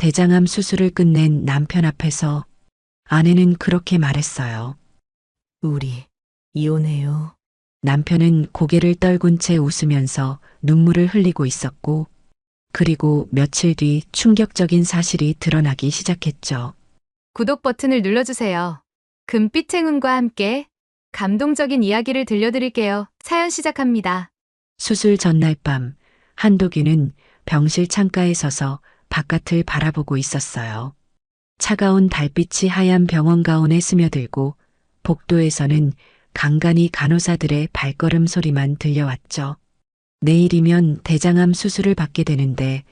대장암 수술을 끝낸 남편 앞에서 아내는 그렇게 말했어요. 우리 이혼해요. 남편은 고개를 떨군 채 웃으면서 눈물을 흘리고 있었고, 그리고 며칠 뒤 충격적인 사실이 드러나기 시작했죠. 구독 버튼을 눌러주세요. 금빛 행운과 함께 감동적인 이야기를 들려드릴게요. 사연 시작합니다. 수술 전날 밤, 한도균은 병실 창가에 서서 바깥을 바라보고 있었어요. 차가운 달빛이 하얀 병원 가운에 스며들고 복도에서는 간간히 간호사들의 발걸음 소리만 들려왔죠. 내일이면 대장암 수술을 받게 되는데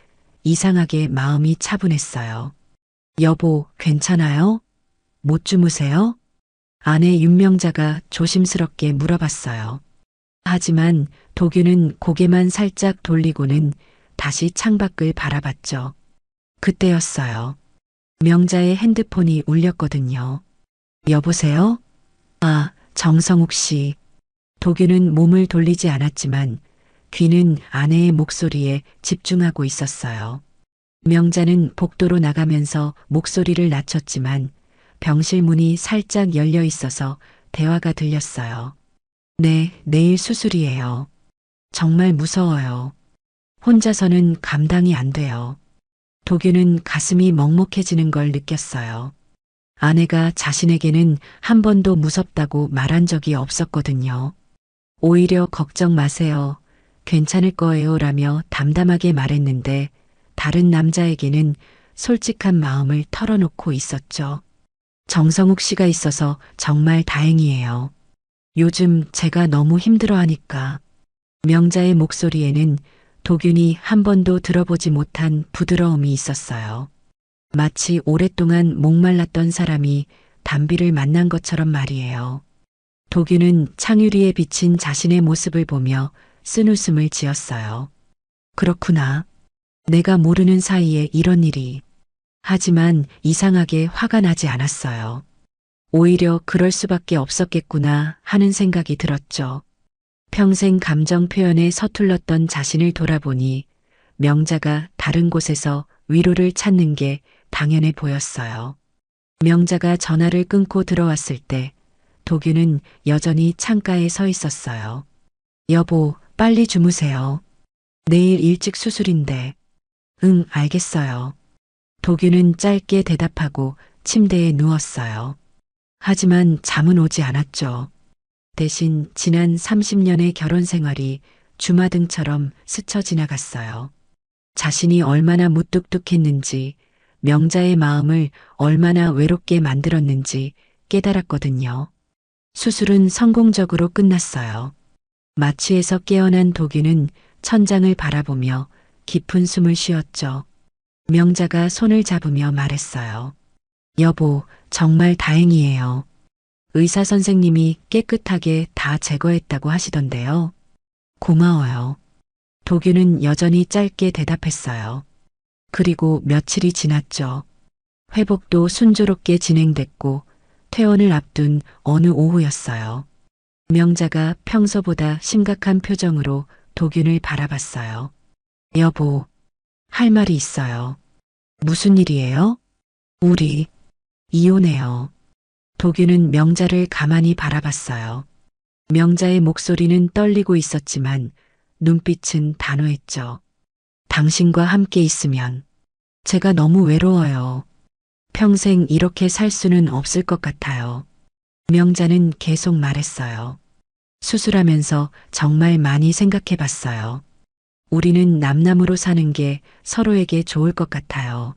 이상하게 마음이 차분했어요. 여보, 괜찮아요? 못 주무세요? 아내 윤명자가 조심스럽게 물어봤어요. 하지만 도균은 고개만 살짝 돌리고는 다시 창밖을 바라봤죠. 그때였어요. 명자의 핸드폰이 울렸거든요. 여보세요? 아, 정성욱 씨. 도균은 몸을 돌리지 않았지만 귀는 아내의 목소리에 집중하고 있었어요. 명자는 복도로 나가면서 목소리를 낮췄지만 병실 문이 살짝 열려 있어서 대화가 들렸어요. 네, 내일 수술이에요. 정말 무서워요. 혼자서는 감당이 안 돼요. 도균은 가슴이 먹먹해지는 걸 느꼈어요. 아내가 자신에게는 한 번도 무섭다고 말한 적이 없었거든요. 오히려 걱정 마세요. 괜찮을 거예요 라며 담담하게 말했는데 다른 남자에게는 솔직한 마음을 털어놓고 있었죠. 정성욱 씨가 있어서 정말 다행이에요. 요즘 제가 너무 힘들어하니까. 명자의 목소리에는 도균이 한 번도 들어보지 못한 부드러움이 있었어요. 마치 오랫동안 목말랐던 사람이 담비를 만난 것처럼 말이에요. 도균은 창유리에 비친 자신의 모습을 보며 쓴웃음을 지었어요. 그렇구나. 내가 모르는 사이에 이런 일이. 하지만 이상하게 화가 나지 않았어요. 오히려 그럴 수밖에 없었겠구나 하는 생각이 들었죠. 평생 감정 표현에 서툴렀던 자신을 돌아보니 명자가 다른 곳에서 위로를 찾는 게 당연해 보였어요. 명자가 전화를 끊고 들어왔을 때 도균은 여전히 창가에 서 있었어요. 여보, 빨리 주무세요. 내일 일찍 수술인데. 응, 알겠어요. 도균은 짧게 대답하고 침대에 누웠어요. 하지만 잠은 오지 않았죠. 대신 지난 30년의 결혼 생활이 주마등처럼 스쳐 지나갔어요. 자신이 얼마나 무뚝뚝했는지, 명자의 마음을 얼마나 외롭게 만들었는지 깨달았거든요. 수술은 성공적으로 끝났어요. 마취에서 깨어난 도균은 천장을 바라보며 깊은 숨을 쉬었죠. 명자가 손을 잡으며 말했어요. 여보, 정말 다행이에요. 의사 선생님이 깨끗하게 다 제거했다고 하시던데요. 고마워요. 도균은 여전히 짧게 대답했어요. 그리고 며칠이 지났죠. 회복도 순조롭게 진행됐고 퇴원을 앞둔 어느 오후였어요. 명자가 평소보다 심각한 표정으로 도균을 바라봤어요. 여보, 할 말이 있어요. 무슨 일이에요? 우리 이혼해요. 도균은 명자를 가만히 바라봤어요. 명자의 목소리는 떨리고 있었지만 눈빛은 단호했죠. 당신과 함께 있으면 제가 너무 외로워요. 평생 이렇게 살 수는 없을 것 같아요. 명자는 계속 말했어요. 수술하면서 정말 많이 생각해 봤어요. 우리는 남남으로 사는 게 서로에게 좋을 것 같아요.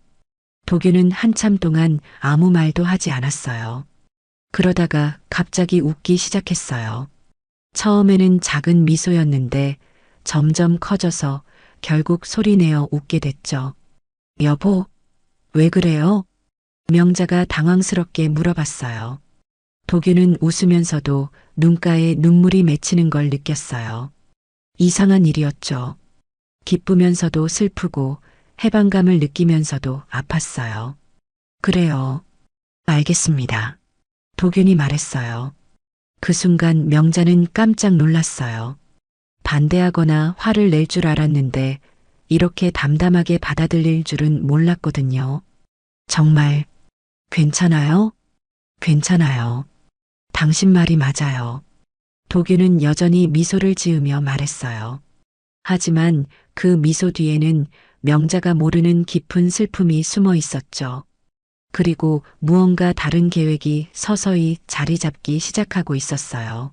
도균은 한참 동안 아무 말도 하지 않았어요. 그러다가 갑자기 웃기 시작했어요. 처음에는 작은 미소였는데 점점 커져서 결국 소리내어 웃게 됐죠. 여보, 왜 그래요? 명자가 당황스럽게 물어봤어요. 도균은 웃으면서도 눈가에 눈물이 맺히는 걸 느꼈어요. 이상한 일이었죠. 기쁘면서도 슬프고 해방감을 느끼면서도 아팠어요. 그래요. 알겠습니다. 도균이 말했어요. 그 순간 명자는 깜짝 놀랐어요. 반대하거나 화를 낼 줄 알았는데 이렇게 담담하게 받아들일 줄은 몰랐거든요. 정말 괜찮아요? 괜찮아요. 당신 말이 맞아요. 도균은 여전히 미소를 지으며 말했어요. 하지만 그 미소 뒤에는 명자가 모르는 깊은 슬픔이 숨어 있었죠. 그리고 무언가 다른 계획이 서서히 자리 잡기 시작하고 있었어요.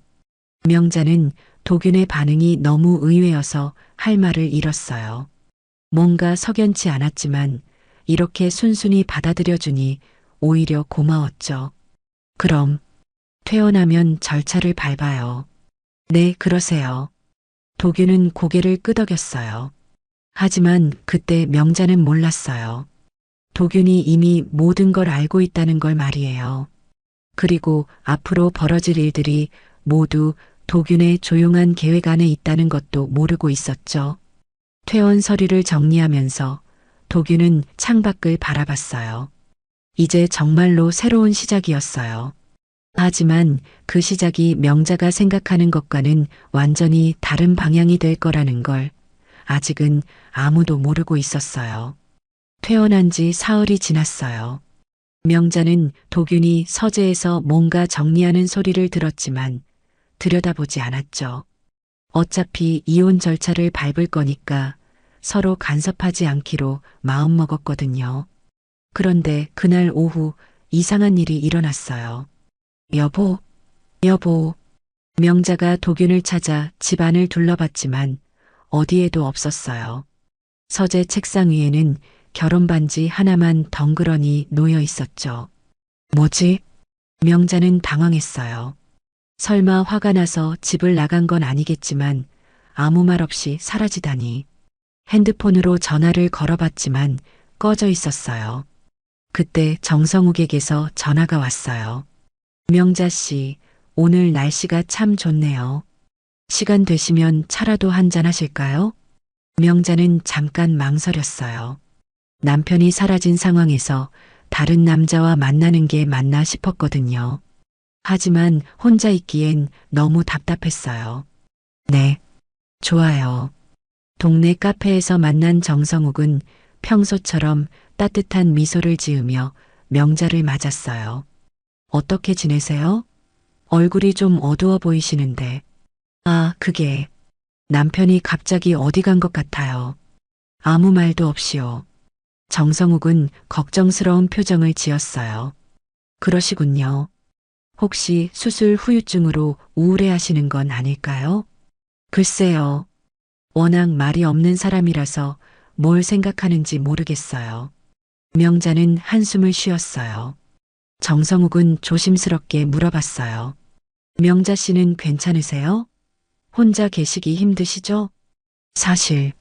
명자는 도균의 반응이 너무 의외여서 할 말을 잃었어요. 뭔가 석연치 않았지만 이렇게 순순히 받아들여주니 오히려 고마웠죠. 그럼 퇴원하면 절차를 밟아요. 네, 그러세요. 도균은 고개를 끄덕였어요. 하지만 그때 명자는 몰랐어요. 도균이 이미 모든 걸 알고 있다는 걸 말이에요. 그리고 앞으로 벌어질 일들이 모두 도균의 조용한 계획 안에 있다는 것도 모르고 있었죠. 퇴원 서류를 정리하면서 도균은 창밖을 바라봤어요. 이제 정말로 새로운 시작이었어요. 하지만 그 시작이 명자가 생각하는 것과는 완전히 다른 방향이 될 거라는 걸 아직은 아무도 모르고 있었어요. 퇴원한 지 사흘이 지났어요. 명자는 도균이 서재에서 뭔가 정리하는 소리를 들었지만 들여다보지 않았죠. 어차피 이혼 절차를 밟을 거니까 서로 간섭하지 않기로 마음먹었거든요. 그런데 그날 오후 이상한 일이 일어났어요. 여보, 여보. 명자가 도균을 찾아 집안을 둘러봤지만 어디에도 없었어요. 서재 책상 위에는 결혼 반지 하나만 덩그러니 놓여 있었죠. 뭐지? 명자는 당황했어요. 설마 화가 나서 집을 나간 건 아니겠지만 아무 말 없이 사라지다니. 핸드폰으로 전화를 걸어봤지만 꺼져 있었어요. 그때 정성욱에게서 전화가 왔어요. 명자 씨, 오늘 날씨가 참 좋네요. 시간 되시면 차라도 한잔 하실까요? 명자는 잠깐 망설였어요. 남편이 사라진 상황에서 다른 남자와 만나는 게 맞나 싶었거든요. 하지만 혼자 있기엔 너무 답답했어요. 네, 좋아요. 동네 카페에서 만난 정성욱은 평소처럼 따뜻한 미소를 지으며 명자를 맞았어요. 어떻게 지내세요? 얼굴이 좀 어두워 보이시는데. 아, 그게 남편이 갑자기 어디 간 것 같아요. 아무 말도 없이요. 정성욱은 걱정스러운 표정을 지었어요. 그러시군요. 혹시 수술 후유증으로 우울해하시는 건 아닐까요? 글쎄요. 워낙 말이 없는 사람이라서 뭘 생각하는지 모르겠어요. 명자는 한숨을 쉬었어요. 정성욱은 조심스럽게 물어봤어요. 명자 씨는 괜찮으세요? 혼자 계시기 힘드시죠? 사실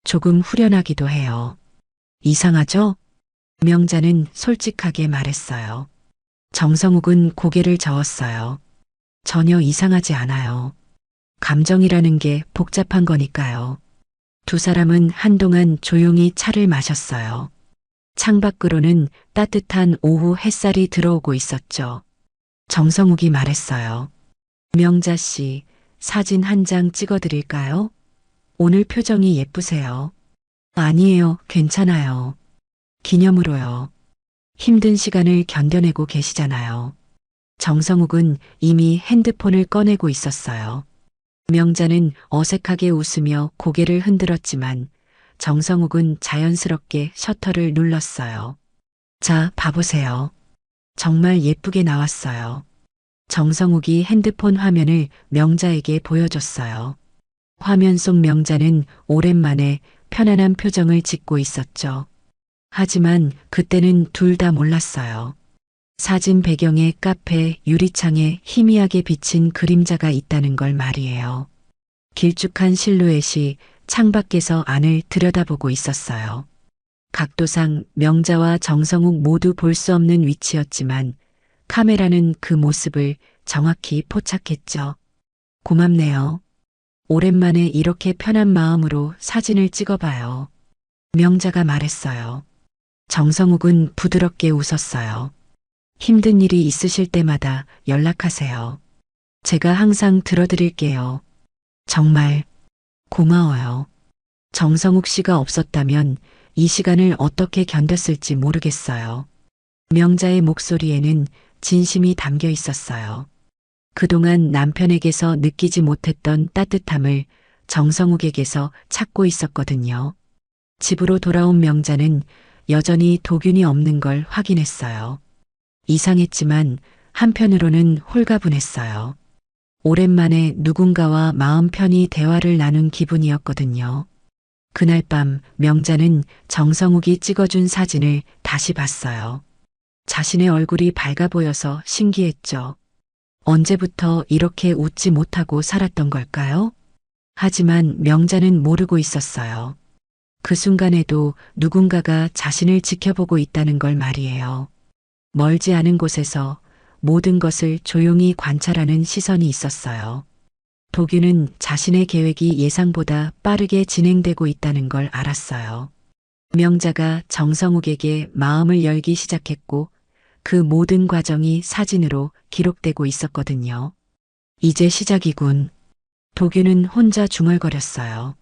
조금 후련하기도 해요. 이상하죠? 명자는 솔직하게 말했어요. 정성욱은 고개를 저었어요. 전혀 이상하지 않아요. 감정이라는 게 복잡한 거니까요. 두 사람은 한동안 조용히 차를 마셨어요. 창밖으로는 따뜻한 오후 햇살이 들어오고 있었죠. 정성욱이 말했어요. 명자 씨, 사진 한 장 찍어드릴까요? 오늘 표정이 예쁘세요. 아니에요, 괜찮아요. 기념으로요. 힘든 시간을 견뎌내고 계시잖아요. 정성욱은 이미 핸드폰을 꺼내고 있었어요. 명자는 어색하게 웃으며 고개를 흔들었지만 정성욱은 자연스럽게 셔터를 눌렀어요. 자, 봐보세요. 정말 예쁘게 나왔어요. 정성욱이 핸드폰 화면을 명자에게 보여줬어요. 화면 속 명자는 오랜만에 편안한 표정을 짓고 있었죠. 하지만 그때는 둘 다 몰랐어요. 사진 배경에 카페 유리창에 희미하게 비친 그림자가 있다는 걸 말이에요. 길쭉한 실루엣이 창밖에서 안을 들여다보고 있었어요. 각도상 명자와 정성욱 모두 볼 수 없는 위치였지만 카메라는 그 모습을 정확히 포착했죠. 고맙네요. 오랜만에 이렇게 편한 마음으로 사진을 찍어봐요. 명자가 말했어요. 정성욱은 부드럽게 웃었어요. 힘든 일이 있으실 때마다 연락하세요. 제가 항상 들어드릴게요. 정말 고마워요. 정성욱 씨가 없었다면 이 시간을 어떻게 견뎠을지 모르겠어요. 명자의 목소리에는 진심이 담겨 있었어요. 그동안 남편에게서 느끼지 못했던 따뜻함을 정성욱에게서 찾고 있었거든요. 집으로 돌아온 명자는 여전히 도균이 없는 걸 확인했어요. 이상했지만 한편으로는 홀가분했어요. 오랜만에 누군가와 마음 편히 대화를 나눈 기분이었거든요. 그날 밤 명자는 정성욱이 찍어준 사진을 다시 봤어요. 자신의 얼굴이 밝아 보여서 신기했죠. 언제부터 이렇게 웃지 못하고 살았던 걸까요? 하지만 명자는 모르고 있었어요. 그 순간에도 누군가가 자신을 지켜보고 있다는 걸 말이에요. 멀지 않은 곳에서 모든 것을 조용히 관찰하는 시선이 있었어요. 도균은 자신의 계획이 예상보다 빠르게 진행되고 있다는 걸 알았어요. 명자가 정성욱에게 마음을 열기 시작했고 그 모든 과정이 사진으로 기록되고 있었거든요. 이제 시작이군. 도균은 혼자 중얼거렸어요.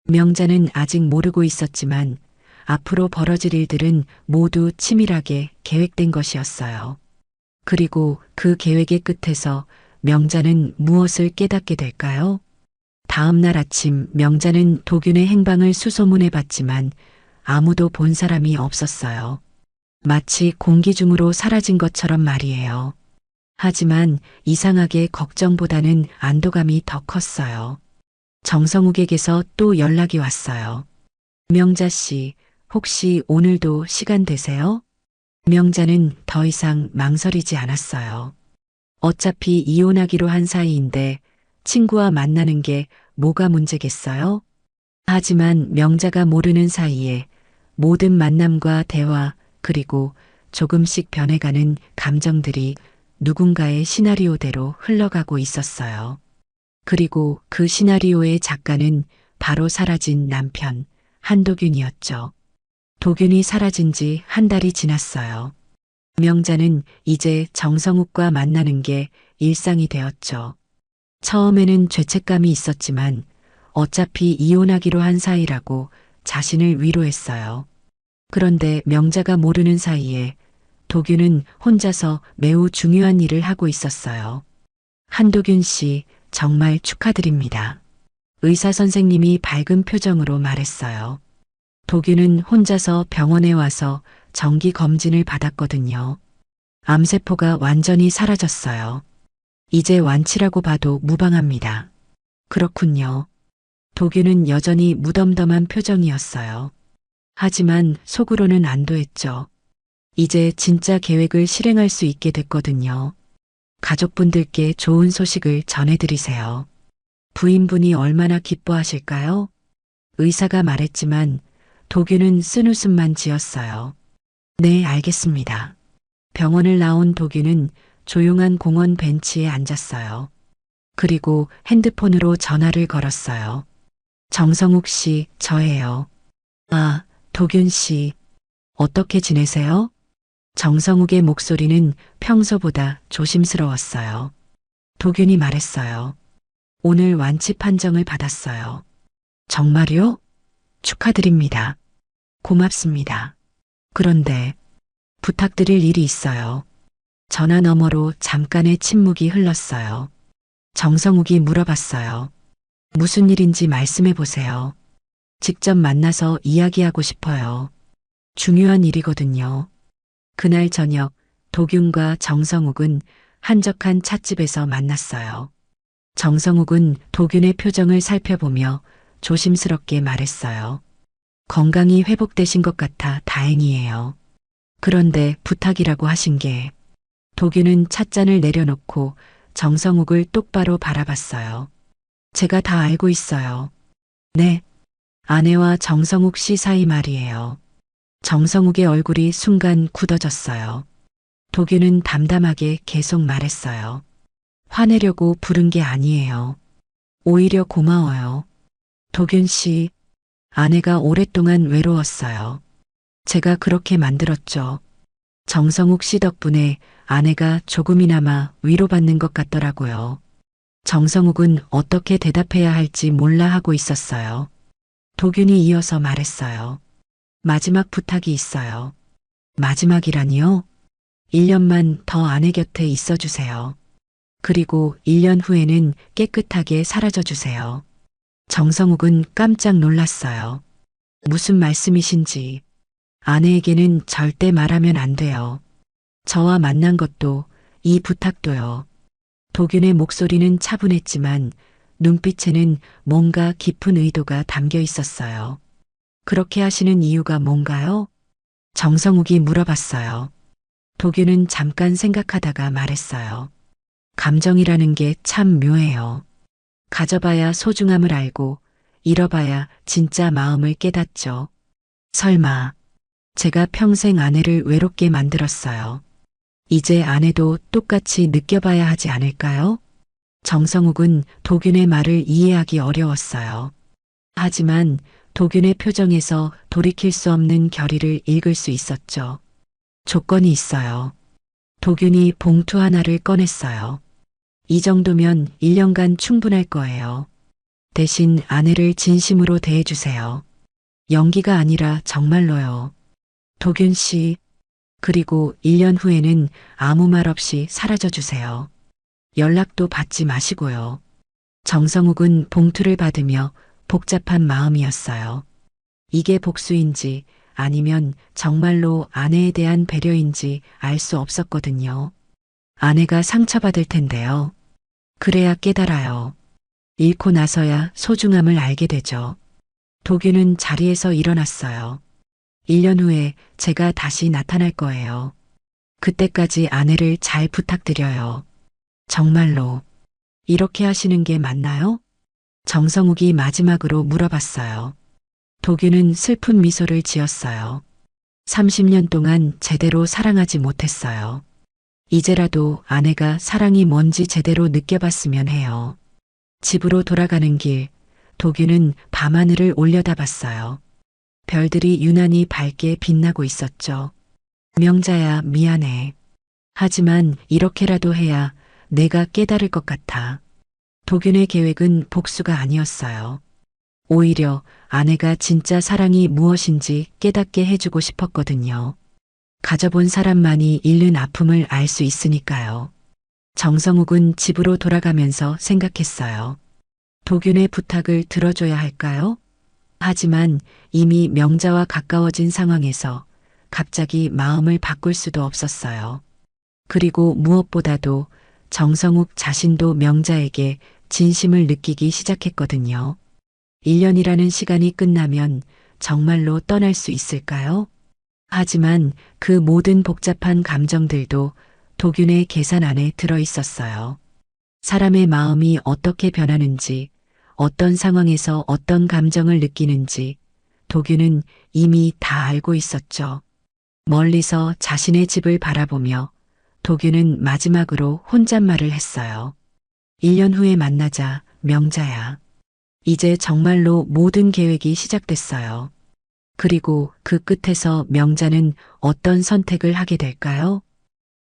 명자는 아직 모르고 있었지만 앞으로 벌어질 일들은 모두 치밀하게 계획된 것이었어요. 그리고 그 계획의 끝에서 명자는 무엇을 깨닫게 될까요? 다음 날 아침 명자는 도균의 행방을 수소문해 봤지만 아무도 본 사람이 없었어요. 마치 공기 중으로 사라진 것처럼 말이에요. 하지만 이상하게 걱정보다는 안도감이 더 컸어요. 정성욱에게서 또 연락이 왔어요. 명자 씨, 혹시 오늘도 시간 되세요? 명자는 더 이상 망설이지 않았어요. 어차피 이혼하기로 한 사이인데 친구와 만나는 게 뭐가 문제겠어요? 하지만 명자가 모르는 사이에 모든 만남과 대화 그리고 조금씩 변해가는 감정들이 누군가의 시나리오대로 흘러가고 있었어요. 그리고 그 시나리오의 작가는 바로 사라진 남편 한도균이었죠. 도균이 사라진 지 한 달이 지났어요. 명자는 이제 정성욱과 만나는 게 일상이 되었죠. 처음에는 죄책감이 있었지만 어차피 이혼하기로 한 사이라고 자신을 위로했어요. 그런데 명자가 모르는 사이에 도균은 혼자서 매우 중요한 일을 하고 있었어요. 한도균 씨, 정말 축하드립니다. 의사 선생님이 밝은 표정으로 말했어요. 도균은 혼자서 병원에 와서 정기 검진을 받았거든요. 암세포가 완전히 사라졌어요. 이제 완치라고 봐도 무방합니다. 그렇군요. 도균은 여전히 무덤덤한 표정이었어요. 하지만 속으로는 안도했죠. 이제 진짜 계획을 실행할 수 있게 됐거든요. 가족분들께 좋은 소식을 전해드리세요. 부인분이 얼마나 기뻐하실까요? 의사가 말했지만 도균은 쓴웃음만 지었어요. 네, 알겠습니다. 병원을 나온 도균은 조용한 공원 벤치에 앉았어요. 그리고 핸드폰으로 전화를 걸었어요. 정성욱 씨, 저예요. 아, 도균 씨. 어떻게 지내세요? 정성욱의 목소리는 평소보다 조심스러웠어요. 도균이 말했어요. 오늘 완치 판정을 받았어요. 정말요? 축하드립니다. 고맙습니다. 그런데 부탁드릴 일이 있어요. 전화 너머로 잠깐의 침묵이 흘렀어요. 정성욱이 물어봤어요. 무슨 일인지 말씀해 보세요. 직접 만나서 이야기하고 싶어요. 중요한 일이거든요. 그날 저녁 도균과 정성욱은 한적한 찻집에서 만났어요. 정성욱은 도균의 표정을 살펴보며 조심스럽게 말했어요. 건강이 회복되신 것 같아 다행이에요. 그런데 부탁이라고 하신 게. 도균은 찻잔을 내려놓고 정성욱을 똑바로 바라봤어요. 제가 다 알고 있어요. 네. 아내와 정성욱 씨 사이 말이에요. 정성욱의 얼굴이 순간 굳어졌어요. 도균은 담담하게 계속 말했어요. 화내려고 부른 게 아니에요. 오히려 고마워요. 도균 씨, 아내가 오랫동안 외로웠어요. 제가 그렇게 만들었죠. 정성욱 씨 덕분에 아내가 조금이나마 위로받는 것 같더라고요. 정성욱은 어떻게 대답해야 할지 몰라 하고 있었어요. 도균이 이어서 말했어요. 마지막 부탁이 있어요. 마지막이라니요? 1년만 더 아내 곁에 있어 주세요. 그리고 1년 후에는 깨끗하게 사라져 주세요. 정성욱은 깜짝 놀랐어요. 무슨 말씀이신지. 아내에게는 절대 말하면 안 돼요. 저와 만난 것도, 이 부탁도요. 도균의 목소리는 차분했지만 눈빛에는 뭔가 깊은 의도가 담겨 있었어요. 그렇게 하시는 이유가 뭔가요? 정성욱이 물어봤어요. 도균은 잠깐 생각하다가 말했어요. 감정이라는 게 참 묘해요. 가져봐야 소중함을 알고 잃어봐야 진짜 마음을 깨닫죠. 설마 제가 평생 아내를 외롭게 만들었어요. 이제 아내도 똑같이 느껴봐야 하지 않을까요? 정성욱은 도균의 말을 이해하기 어려웠어요. 하지만 도균의 표정에서 돌이킬 수 없는 결의를 읽을 수 있었죠. 조건이 있어요. 도균이 봉투 하나를 꺼냈어요. 이 정도면 1년간 충분할 거예요. 대신 아내를 진심으로 대해주세요. 연기가 아니라 정말로요. 도균 씨, 그리고 1년 후에는 아무 말 없이 사라져 주세요. 연락도 받지 마시고요. 정성욱은 봉투를 받으며 복잡한 마음이었어요. 이게 복수인지 아니면 정말로 아내에 대한 배려인지 알 수 없었거든요. 아내가 상처받을 텐데요. 그래야 깨달아요. 잃고 나서야 소중함을 알게 되죠. 도균은 자리에서 일어났어요. 1년 후에 제가 다시 나타날 거예요. 그때까지 아내를 잘 부탁드려요. 정말로 이렇게 하시는 게 맞나요? 정성욱이 마지막으로 물어봤어요. 도균은 슬픈 미소를 지었어요. 30년 동안 제대로 사랑하지 못했어요. 이제라도 아내가 사랑이 뭔지 제대로 느껴봤으면 해요. 집으로 돌아가는 길, 도균은 밤하늘을 올려다봤어요. 별들이 유난히 밝게 빛나고 있었죠. 명자야, 미안해. 하지만 이렇게라도 해야 내가 깨달을 것 같아. 도균의 계획은 복수가 아니었어요. 오히려 아내가 진짜 사랑이 무엇인지 깨닫게 해주고 싶었거든요. 가져본 사람만이 잃는 아픔을 알 수 있으니까요. 정성욱은 집으로 돌아가면서 생각했어요. 도균의 부탁을 들어줘야 할까요? 하지만 이미 명자와 가까워진 상황에서 갑자기 마음을 바꿀 수도 없었어요. 그리고 무엇보다도 정성욱 자신도 명자에게 진심을 느끼기 시작했거든요. 1년이라는 시간이 끝나면 정말로 떠날 수 있을까요? 하지만 그 모든 복잡한 감정들도 도균의 계산 안에 들어 있었어요. 사람의 마음이 어떻게 변하는지, 어떤 상황에서 어떤 감정을 느끼는지 도균은 이미 다 알고 있었죠. 멀리서 자신의 집을 바라보며 도균은 마지막으로 혼잣말을 했어요. 1년 후에 만나자, 명자야. 이제 정말로 모든 계획이 시작됐어요. 그리고 그 끝에서 명자는 어떤 선택을 하게 될까요?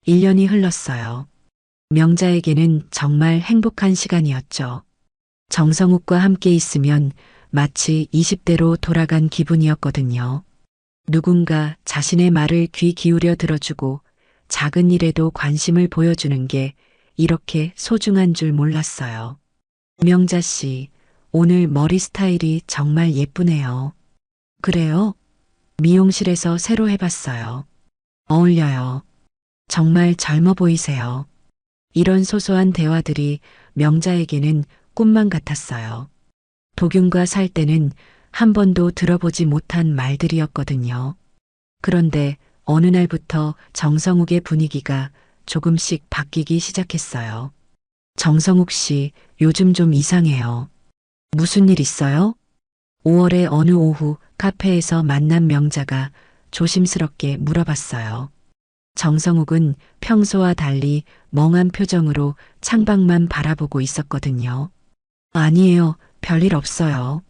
1년이 흘렀어요. 명자에게는 정말 행복한 시간이었죠. 정성욱과 함께 있으면 마치 20대로 돌아간 기분이었거든요. 누군가 자신의 말을 귀 기울여 들어주고 작은 일에도 관심을 보여주는 게 이렇게 소중한 줄 몰랐어요. 명자 씨, 오늘 머리 스타일이 정말 예쁘네요. 그래요? 미용실에서 새로 해봤어요. 어울려요. 정말 젊어 보이세요. 이런 소소한 대화들이 명자에게는 꿈만 같았어요. 도균과 살 때는 한 번도 들어보지 못한 말들이었거든요. 그런데 어느 날부터 정성욱의 분위기가 조금씩 바뀌기 시작했어요. 정성욱 씨, 요즘 좀 이상해요. 무슨 일 있어요? 5월의 어느 오후 카페에서 만난 명자가 조심스럽게 물어봤어요. 정성욱은 평소와 달리 멍한 표정으로 창밖만 바라보고 있었거든요. 아니에요, 별일 없어요.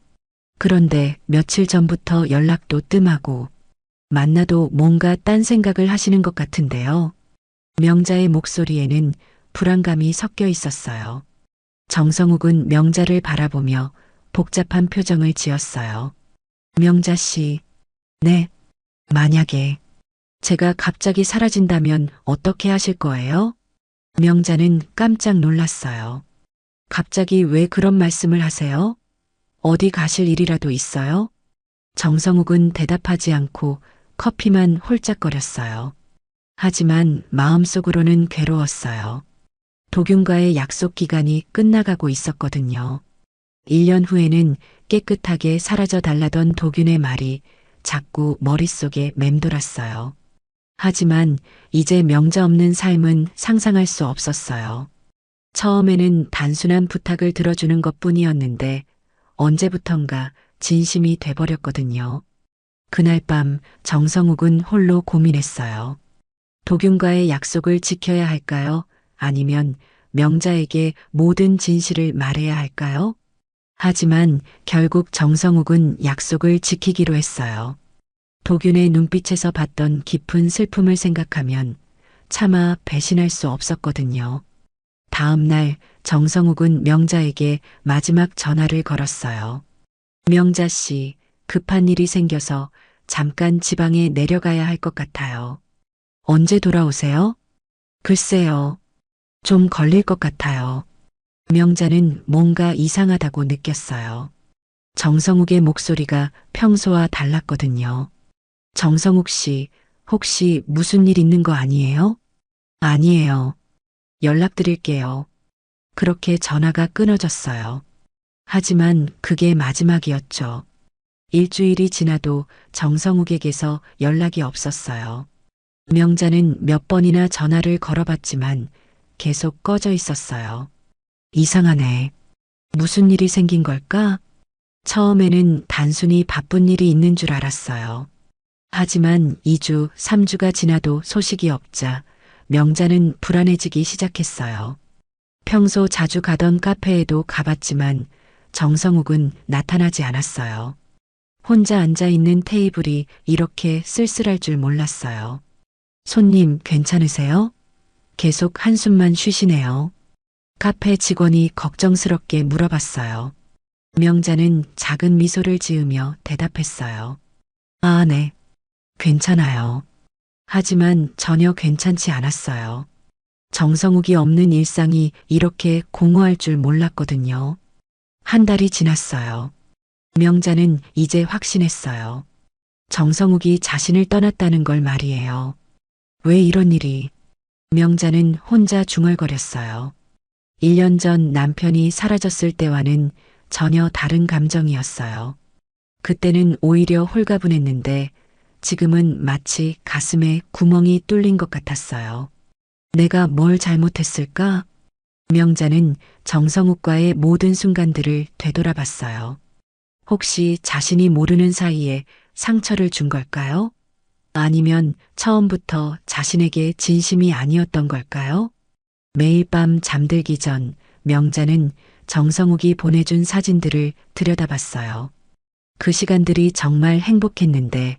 그런데 며칠 전부터 연락도 뜸하고 만나도 뭔가 딴 생각을 하시는 것 같은데요. 명자의 목소리에는 불안감이 섞여 있었어요. 정성욱은 명자를 바라보며 복잡한 표정을 지었어요. 명자 씨, 네, 만약에 제가 갑자기 사라진다면 어떻게 하실 거예요? 명자는 깜짝 놀랐어요. 갑자기 왜 그런 말씀을 하세요? 어디 가실 일이라도 있어요? 정성욱은 대답하지 않고 커피만 홀짝거렸어요. 하지만 마음속으로는 괴로웠어요. 도균과의 약속 기간이 끝나가고 있었거든요. 1년 후에는 깨끗하게 사라져 달라던 도균의 말이 자꾸 머릿속에 맴돌았어요. 하지만 이제 명자 없는 삶은 상상할 수 없었어요. 처음에는 단순한 부탁을 들어주는 것 뿐이었는데 언제부턴가 진심이 돼버렸거든요. 그날 밤 정성욱은 홀로 고민했어요. 도균과의 약속을 지켜야 할까요? 아니면 명자에게 모든 진실을 말해야 할까요? 하지만 결국 정성욱은 약속을 지키기로 했어요. 도균의 눈빛에서 봤던 깊은 슬픔을 생각하면 차마 배신할 수 없었거든요. 다음 날 정성욱은 명자에게 마지막 전화를 걸었어요. 명자 씨, 급한 일이 생겨서 잠깐 지방에 내려가야 할 것 같아요. 언제 돌아오세요? 글쎄요. 좀 걸릴 것 같아요. 명자는 뭔가 이상하다고 느꼈어요. 정성욱의 목소리가 평소와 달랐거든요. 정성욱 씨, 혹시 무슨 일 있는 거 아니에요? 아니에요. 연락드릴게요. 그렇게 전화가 끊어졌어요. 하지만 그게 마지막이었죠. 일주일이 지나도 정성욱에게서 연락이 없었어요. 명자는 몇 번이나 전화를 걸어봤지만 계속 꺼져 있었어요. 이상하네. 무슨 일이 생긴 걸까? 처음에는 단순히 바쁜 일이 있는 줄 알았어요. 하지만 2주, 3주가 지나도 소식이 없자 명자는 불안해지기 시작했어요. 평소 자주 가던 카페에도 가봤지만 정성욱은 나타나지 않았어요. 혼자 앉아 있는 테이블이 이렇게 쓸쓸할 줄 몰랐어요. 손님 괜찮으세요? 계속 한숨만 쉬시네요. 카페 직원이 걱정스럽게 물어봤어요. 명자는 작은 미소를 지으며 대답했어요. 아, 네. 괜찮아요. 하지만 전혀 괜찮지 않았어요. 정성욱이 없는 일상이 이렇게 공허할 줄 몰랐거든요. 한 달이 지났어요. 명자는 이제 확신했어요. 정성욱이 자신을 떠났다는 걸 말이에요. 왜 이런 일이? 명자는 혼자 중얼거렸어요. 1년 전 남편이 사라졌을 때와는 전혀 다른 감정이었어요. 그때는 오히려 홀가분했는데 지금은 마치 가슴에 구멍이 뚫린 것 같았어요. 내가 뭘 잘못했을까? 명자는 정성욱과의 모든 순간들을 되돌아봤어요. 혹시 자신이 모르는 사이에 상처를 준 걸까요? 아니면 처음부터 자신에게 진심이 아니었던 걸까요? 매일 밤 잠들기 전 명자는 정성욱이 보내준 사진들을 들여다봤어요. 그 시간들이 정말 행복했는데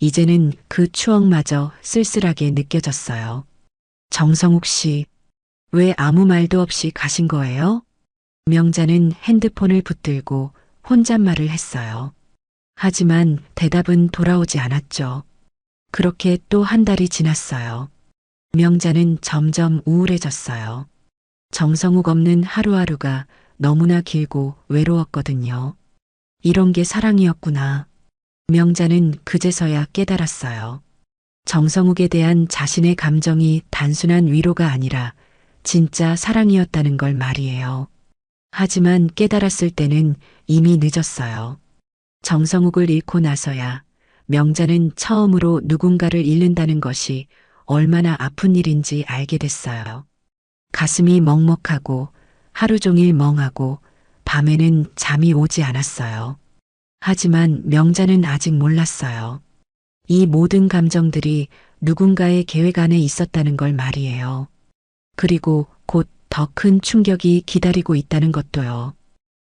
이제는 그 추억마저 쓸쓸하게 느껴졌어요. 정성욱 씨, 왜 아무 말도 없이 가신 거예요? 명자는 핸드폰을 붙들고 혼잣말을 했어요. 하지만 대답은 돌아오지 않았죠. 그렇게 또 한 달이 지났어요. 명자는 점점 우울해졌어요. 정성욱 없는 하루하루가 너무나 길고 외로웠거든요. 이런 게 사랑이었구나. 명자는 그제서야 깨달았어요. 정성욱에 대한 자신의 감정이 단순한 위로가 아니라 진짜 사랑이었다는 걸 말이에요. 하지만 깨달았을 때는 이미 늦었어요. 정성욱을 잃고 나서야 명자는 처음으로 누군가를 잃는다는 것이 얼마나 아픈 일인지 알게 됐어요. 가슴이 먹먹하고 하루 종일 멍하고 밤에는 잠이 오지 않았어요. 하지만 명자는 아직 몰랐어요. 이 모든 감정들이 누군가의 계획 안에 있었다는 걸 말이에요. 그리고 곧 더 큰 충격이 기다리고 있다는 것도요.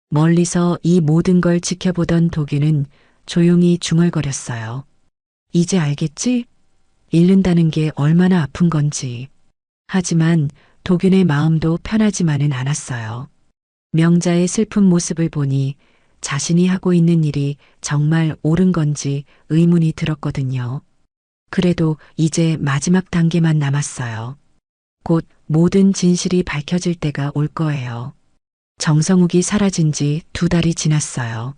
멀리서 이 모든 걸 지켜보던 도균은 조용히 중얼거렸어요. 이제 알겠지? 잃는다는 게 얼마나 아픈 건지. 하지만 도균의 마음도 편하지만은 않았어요. 명자의 슬픈 모습을 보니 자신이 하고 있는 일이 정말 옳은 건지 의문이 들었거든요. 그래도 이제 마지막 단계만 남았어요. 곧 모든 진실이 밝혀질 때가 올 거예요. 정성욱이 사라진 지 2달이 지났어요.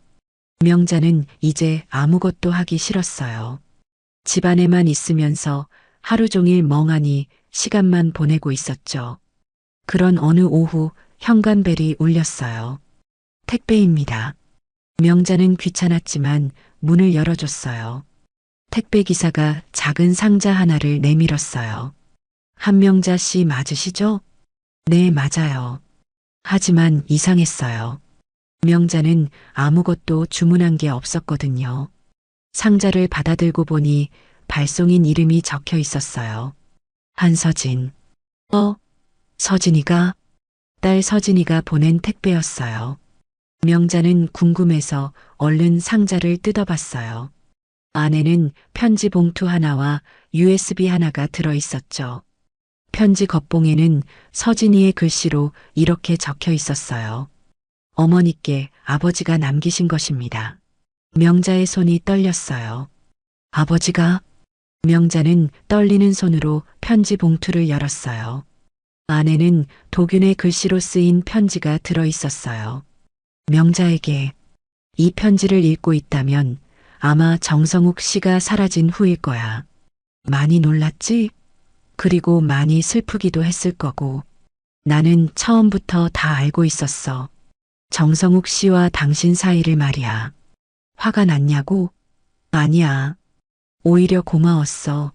명자는 이제 아무것도 하기 싫었어요. 집안에만 있으면서 하루 종일 멍하니 시간만 보내고 있었죠. 그런 어느 오후 현관벨이 울렸어요. 택배입니다. 명자는 귀찮았지만 문을 열어줬어요. 택배 기사가 작은 상자 하나를 내밀었어요. 한명자 씨 맞으시죠? 네, 맞아요. 하지만 이상했어요. 명자는 아무것도 주문한 게 없었거든요. 상자를 받아들고 보니 발송인 이름이 적혀 있었어요. 한서진. 서진이가? 딸 서진이가 보낸 택배였어요. 명자는 궁금해서 얼른 상자를 뜯어봤어요. 안에는 편지 봉투 하나와 USB 하나가 들어 있었죠. 편지 겉봉에는 서진이의 글씨로 이렇게 적혀 있었어요. 어머니께 아버지가 남기신 것입니다. 명자의 손이 떨렸어요. 아버지가? 명자는 떨리는 손으로 편지 봉투를 열었어요. 안에는 도균의 글씨로 쓰인 편지가 들어 있었어요. 명자에게 이 편지를 읽고 있다면 아마 정성욱 씨가 사라진 후일 거야. 많이 놀랐지? 그리고 많이 슬프기도 했을 거고. 나는 처음부터 다 알고 있었어. 정성욱 씨와 당신 사이를 말이야. 화가 났냐고? 아니야. 오히려 고마웠어.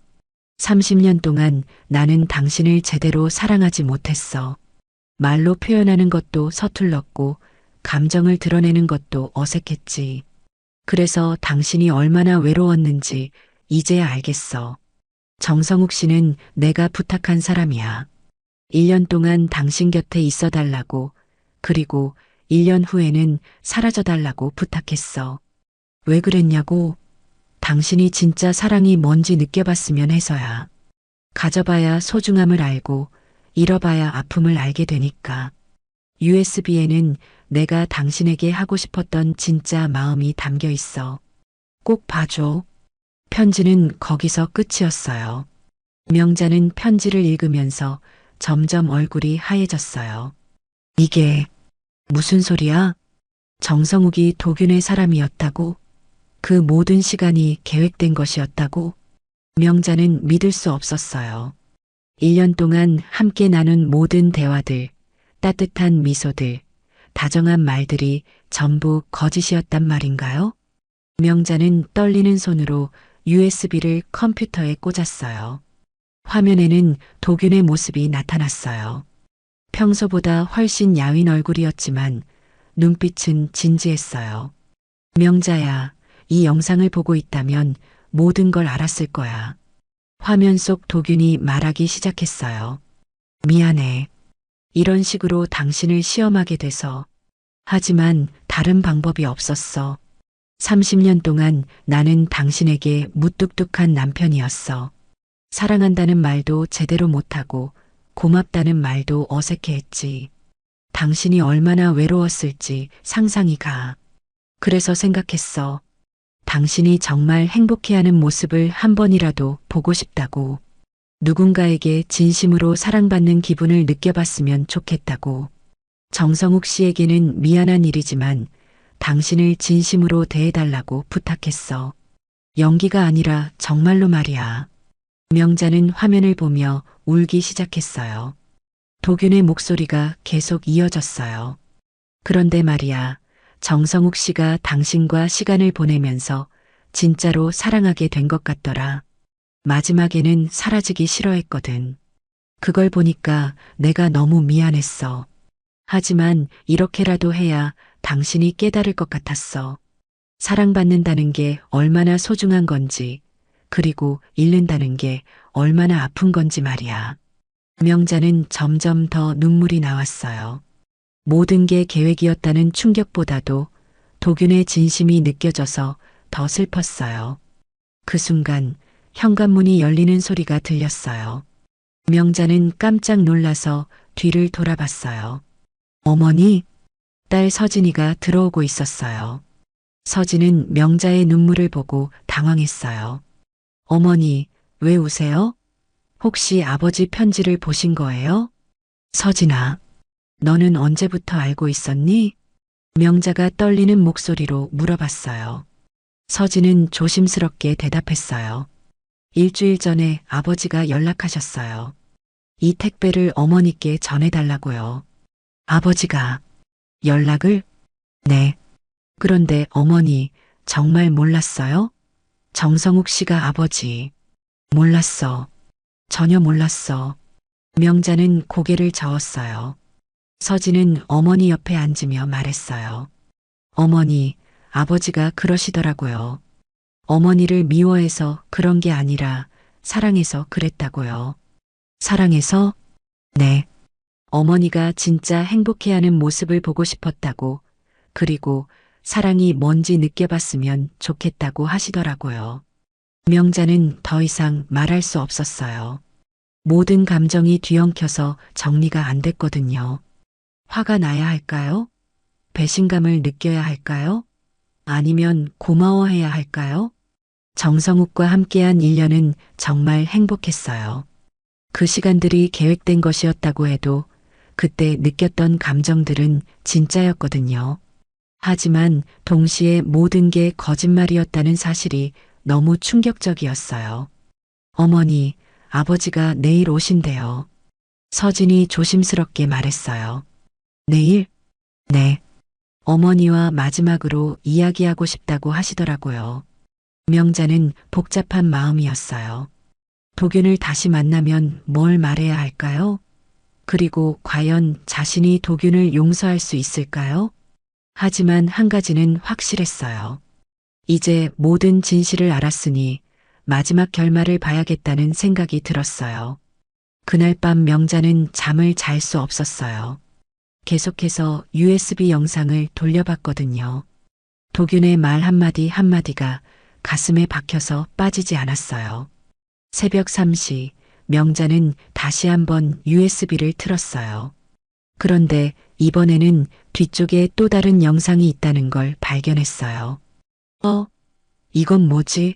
30년 동안 나는 당신을 제대로 사랑하지 못했어. 말로 표현하는 것도 서툴렀고 감정을 드러내는 것도 어색했지. 그래서 당신이 얼마나 외로웠는지 이제야 알겠어. 정성욱 씨는 내가 부탁한 사람이야. 1년 동안 당신 곁에 있어 달라고, 그리고 1년 후에는 사라져 달라고 부탁했어. 왜 그랬냐고? 당신이 진짜 사랑이 뭔지 느껴봤으면 해서야. 가져봐야 소중함을 알고 잃어봐야 아픔을 알게 되니까. USB에는 내가 당신에게 하고 싶었던 진짜 마음이 담겨 있어. 꼭 봐줘. 편지는 거기서 끝이었어요. 명자는 편지를 읽으면서 점점 얼굴이 하얘졌어요. 이게 무슨 소리야? 정성욱이 도균의 사람이었다고? 그 모든 시간이 계획된 것이었다고? 명자는 믿을 수 없었어요. 1년 동안 함께 나눈 모든 대화들, 따뜻한 미소들, 다정한 말들이 전부 거짓이었단 말인가요? 명자는 떨리는 손으로 USB를 컴퓨터에 꽂았어요. 화면에는 도균의 모습이 나타났어요. 평소보다 훨씬 야윈 얼굴이었지만 눈빛은 진지했어요. 명자야, 이 영상을 보고 있다면 모든 걸 알았을 거야. 화면 속 도균이 말하기 시작했어요. 미안해. 이런 식으로 당신을 시험하게 돼서. 하지만 다른 방법이 없었어. 30년 동안 나는 당신에게 무뚝뚝한 남편이었어. 사랑한다는 말도 제대로 못하고 고맙다는 말도 어색해했지. 당신이 얼마나 외로웠을지 상상이 가. 그래서 생각했어. 당신이 정말 행복해하는 모습을 한 번이라도 보고 싶다고. 누군가에게 진심으로 사랑받는 기분을 느껴봤으면 좋겠다고. 정성욱 씨에게는 미안한 일이지만 당신을 진심으로 대해달라고 부탁했어. 연기가 아니라 정말로 말이야. 명자는 화면을 보며 울기 시작했어요. 도균의 목소리가 계속 이어졌어요. 그런데 말이야, 정성욱 씨가 당신과 시간을 보내면서 진짜로 사랑하게 된 것 같더라. 마지막에는 사라지기 싫어했거든. 그걸 보니까 내가 너무 미안했어. 하지만 이렇게라도 해야 당신이 깨달을 것 같았어. 사랑받는다는 게 얼마나 소중한 건지, 그리고 잃는다는 게 얼마나 아픈 건지 말이야. 명자는 점점 더 눈물이 나왔어요. 모든 게 계획이었다는 충격보다도 도균의 진심이 느껴져서 더 슬펐어요. 그 순간 현관문이 열리는 소리가 들렸어요. 명자는 깜짝 놀라서 뒤를 돌아봤어요. 어머니? 딸 서진이가 들어오고 있었어요. 서진은 명자의 눈물을 보고 당황했어요. 어머니, 왜 우세요? 혹시 아버지 편지를 보신 거예요? 서진아, 너는 언제부터 알고 있었니? 명자가 떨리는 목소리로 물어봤어요. 서진은 조심스럽게 대답했어요. 일주일 전에 아버지가 연락하셨어요. 이 택배를 어머니께 전해달라고요. 아버지가 연락을? 네. 그런데 어머니 정말 몰랐어요? 정성욱 씨가 아버지. 몰랐어. 전혀 몰랐어. 명자는 고개를 저었어요. 서진은 어머니 옆에 앉으며 말했어요. 어머니, 아버지가 그러시더라고요. 어머니를 미워해서 그런 게 아니라 사랑해서 그랬다고요. 사랑해서? 네. 어머니가 진짜 행복해하는 모습을 보고 싶었다고, 그리고 사랑이 뭔지 느껴봤으면 좋겠다고 하시더라고요. 명자는 더 이상 말할 수 없었어요. 모든 감정이 뒤엉켜서 정리가 안 됐거든요. 화가 나야 할까요? 배신감을 느껴야 할까요? 아니면 고마워해야 할까요? 정성욱과 함께한 1년은 정말 행복했어요. 그 시간들이 계획된 것이었다고 해도 그때 느꼈던 감정들은 진짜였거든요. 하지만 동시에 모든 게 거짓말이었다는 사실이 너무 충격적이었어요. 어머니, 아버지가 내일 오신대요. 서진이 조심스럽게 말했어요. 내일? 네. 어머니와 마지막으로 이야기하고 싶다고 하시더라고요. 명자는 복잡한 마음이었어요. 도균을 다시 만나면 뭘 말해야 할까요? 그리고 과연 자신이 도균을 용서할 수 있을까요? 하지만 한 가지는 확실했어요. 이제 모든 진실을 알았으니 마지막 결말을 봐야겠다는 생각이 들었어요. 그날 밤 명자는 잠을 잘 수 없었어요. 계속해서 USB 영상을 돌려봤거든요. 도균의 말 한마디 한마디가 가슴에 박혀서 빠지지 않았어요. 새벽 3시 명자는 다시 한번 USB를 틀었어요. 그런데 이번에는 뒤쪽에 또 다른 영상이 있다는 걸 발견했어요. 이건 뭐지?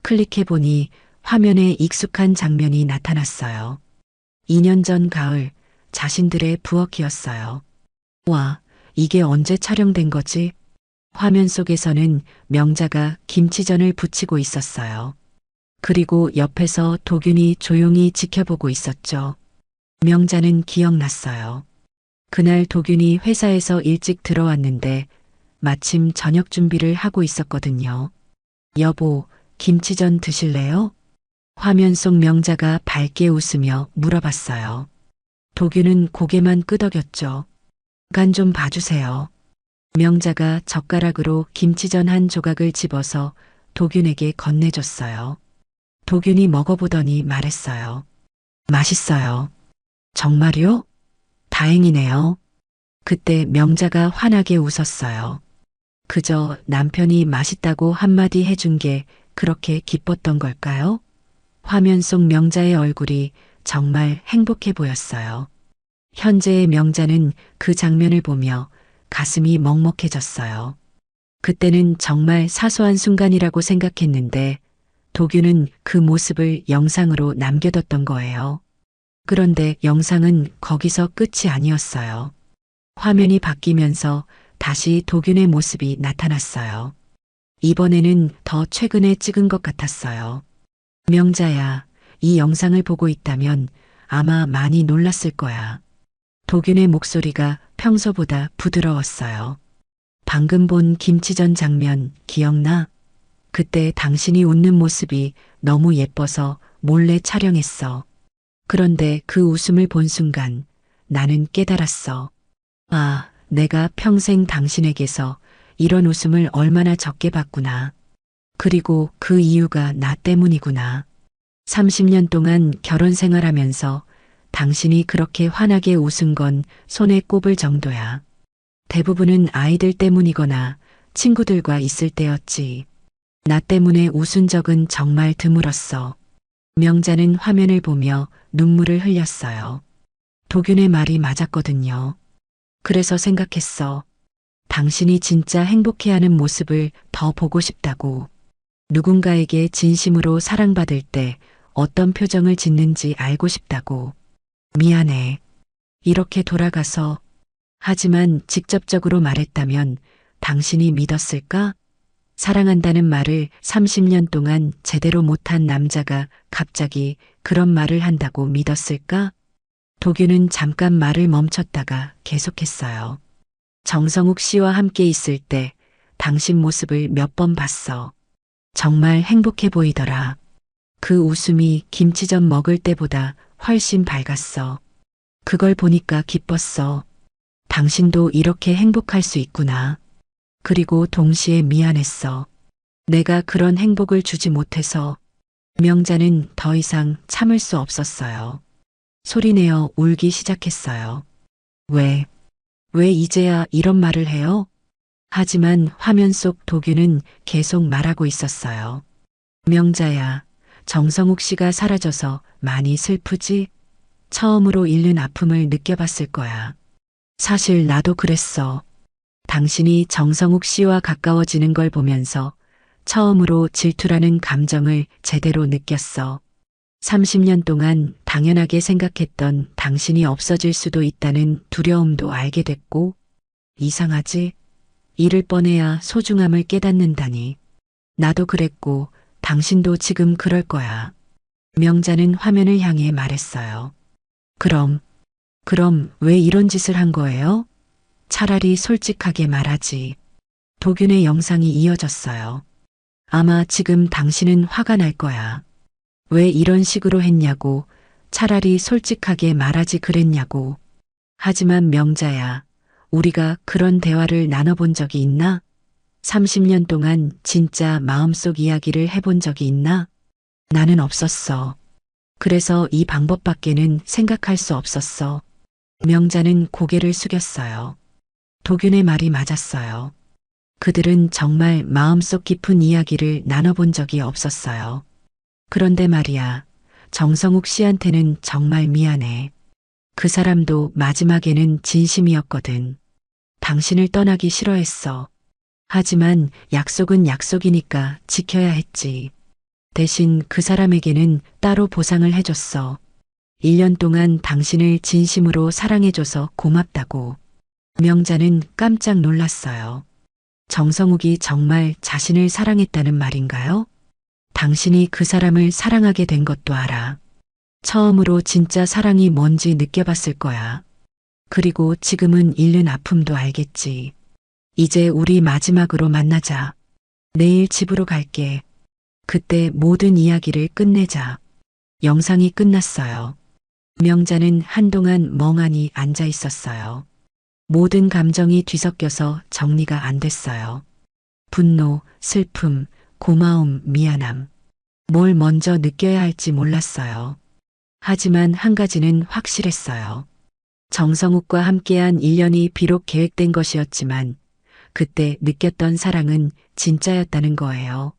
클릭해보니 화면에 익숙한 장면이 나타났어요. 2년 전 가을 자신들의 부엌이었어요. 와, 이게 언제 촬영된 거지? 화면 속에서는 명자가 김치전을 부치고 있었어요. 그리고 옆에서 도균이 조용히 지켜보고 있었죠. 명자는 기억났어요. 그날 도균이 회사에서 일찍 들어왔는데 마침 저녁 준비를 하고 있었거든요. 여보, 김치전 드실래요? 화면 속 명자가 밝게 웃으며 물어봤어요. 도균은 고개만 끄덕였죠. 간 좀 봐주세요. 명자가 젓가락으로 김치전 한 조각을 집어서 도균에게 건네줬어요. 도균이 먹어보더니 말했어요. 맛있어요. 정말요? 다행이네요. 그때 명자가 환하게 웃었어요. 그저 남편이 맛있다고 한마디 해준 게 그렇게 기뻤던 걸까요? 화면 속 명자의 얼굴이 정말 행복해 보였어요. 현재의 명자는 그 장면을 보며 가슴이 먹먹해졌어요. 그때는 정말 사소한 순간이라고 생각했는데 도균은 그 모습을 영상으로 남겨뒀던 거예요. 그런데 영상은 거기서 끝이 아니었어요. 화면이 바뀌면서 다시 도균의 모습이 나타났어요. 이번에는 더 최근에 찍은 것 같았어요. 명자야, 이 영상을 보고 있다면 아마 많이 놀랐을 거야. 도균의 목소리가 평소보다 부드러웠어요. 방금 본 김치전 장면 기억나? 그때 당신이 웃는 모습이 너무 예뻐서 몰래 촬영했어. 그런데 그 웃음을 본 순간 나는 깨달았어. 아, 내가 평생 당신에게서 이런 웃음을 얼마나 적게 봤구나. 그리고 그 이유가 나 때문이구나. 30년 동안 결혼 생활하면서 당신이 그렇게 환하게 웃은 건 손에 꼽을 정도야. 대부분은 아이들 때문이거나 친구들과 있을 때였지. 나 때문에 웃은 적은 정말 드물었어. 명자는 화면을 보며 눈물을 흘렸어요. 도균의 말이 맞았거든요. 그래서 생각했어. 당신이 진짜 행복해하는 모습을 더 보고 싶다고. 누군가에게 진심으로 사랑받을 때 어떤 표정을 짓는지 알고 싶다고. 미안해. 이렇게 돌아가서. 하지만 직접적으로 말했다면 당신이 믿었을까? 사랑한다는 말을 30년 동안 제대로 못한 남자가 갑자기 그런 말을 한다고 믿었을까? 도규는 잠깐 말을 멈췄다가 계속했어요. 정성욱 씨와 함께 있을 때 당신 모습을 몇 번 봤어. 정말 행복해 보이더라. 그 웃음이 김치전 먹을 때보다 훨씬 밝았어. 그걸 보니까 기뻤어. 당신도 이렇게 행복할 수 있구나. 그리고 동시에 미안했어. 내가 그런 행복을 주지 못해서. 명자는 더 이상 참을 수 없었어요. 소리내어 울기 시작했어요. 왜 이제야 이런 말을 해요? 하지만 화면 속 도규는 계속 말하고 있었어요. 명자야, 정성욱 씨가 사라져서 많이 슬프지? 처음으로 잃는 아픔을 느껴봤을 거야. 사실 나도 그랬어. 당신이 정성욱 씨와 가까워지는 걸 보면서 처음으로 질투라는 감정을 제대로 느꼈어. 30년 동안 당연하게 생각했던 당신이 없어질 수도 있다는 두려움도 알게 됐고, 이상하지? 잃을 뻔해야 소중함을 깨닫는다니. 나도 그랬고, 당신도 지금 그럴 거야. 명자는 화면을 향해 말했어요. 그럼 왜 이런 짓을 한 거예요? 차라리 솔직하게 말하지. 도균의 영상이 이어졌어요. 아마 지금 당신은 화가 날 거야. 왜 이런 식으로 했냐고, 차라리 솔직하게 말하지 그랬냐고. 하지만 명자야, 우리가 그런 대화를 나눠본 적이 있나? 30년 동안 진짜 마음속 이야기를 해본 적이 있나? 나는 없었어. 그래서 이 방법밖에는 생각할 수 없었어. 명자는 고개를 숙였어요. 도균의 말이 맞았어요. 그들은 정말 마음속 깊은 이야기를 나눠본 적이 없었어요. 그런데 말이야, 정성욱 씨한테는 정말 미안해. 그 사람도 마지막에는 진심이었거든. 당신을 떠나기 싫어했어. 하지만 약속은 약속이니까 지켜야 했지. 대신 그 사람에게는 따로 보상을 해줬어. 1년 동안 당신을 진심으로 사랑해줘서 고맙다고. 명자는 깜짝 놀랐어요. 정성욱이 정말 자신을 사랑했다는 말인가요? 당신이 그 사람을 사랑하게 된 것도 알아. 처음으로 진짜 사랑이 뭔지 느껴봤을 거야. 그리고 지금은 잃는 아픔도 알겠지. 이제 우리 마지막으로 만나자. 내일 집으로 갈게. 그때 모든 이야기를 끝내자. 영상이 끝났어요. 명자는 한동안 멍하니 앉아 있었어요. 모든 감정이 뒤섞여서 정리가 안 됐어요. 분노, 슬픔, 고마움, 미안함. 뭘 먼저 느껴야 할지 몰랐어요. 하지만 한 가지는 확실했어요. 정성욱과 함께한 1년이 비록 계획된 것이었지만 그때 느꼈던 사랑은 진짜였다는 거예요.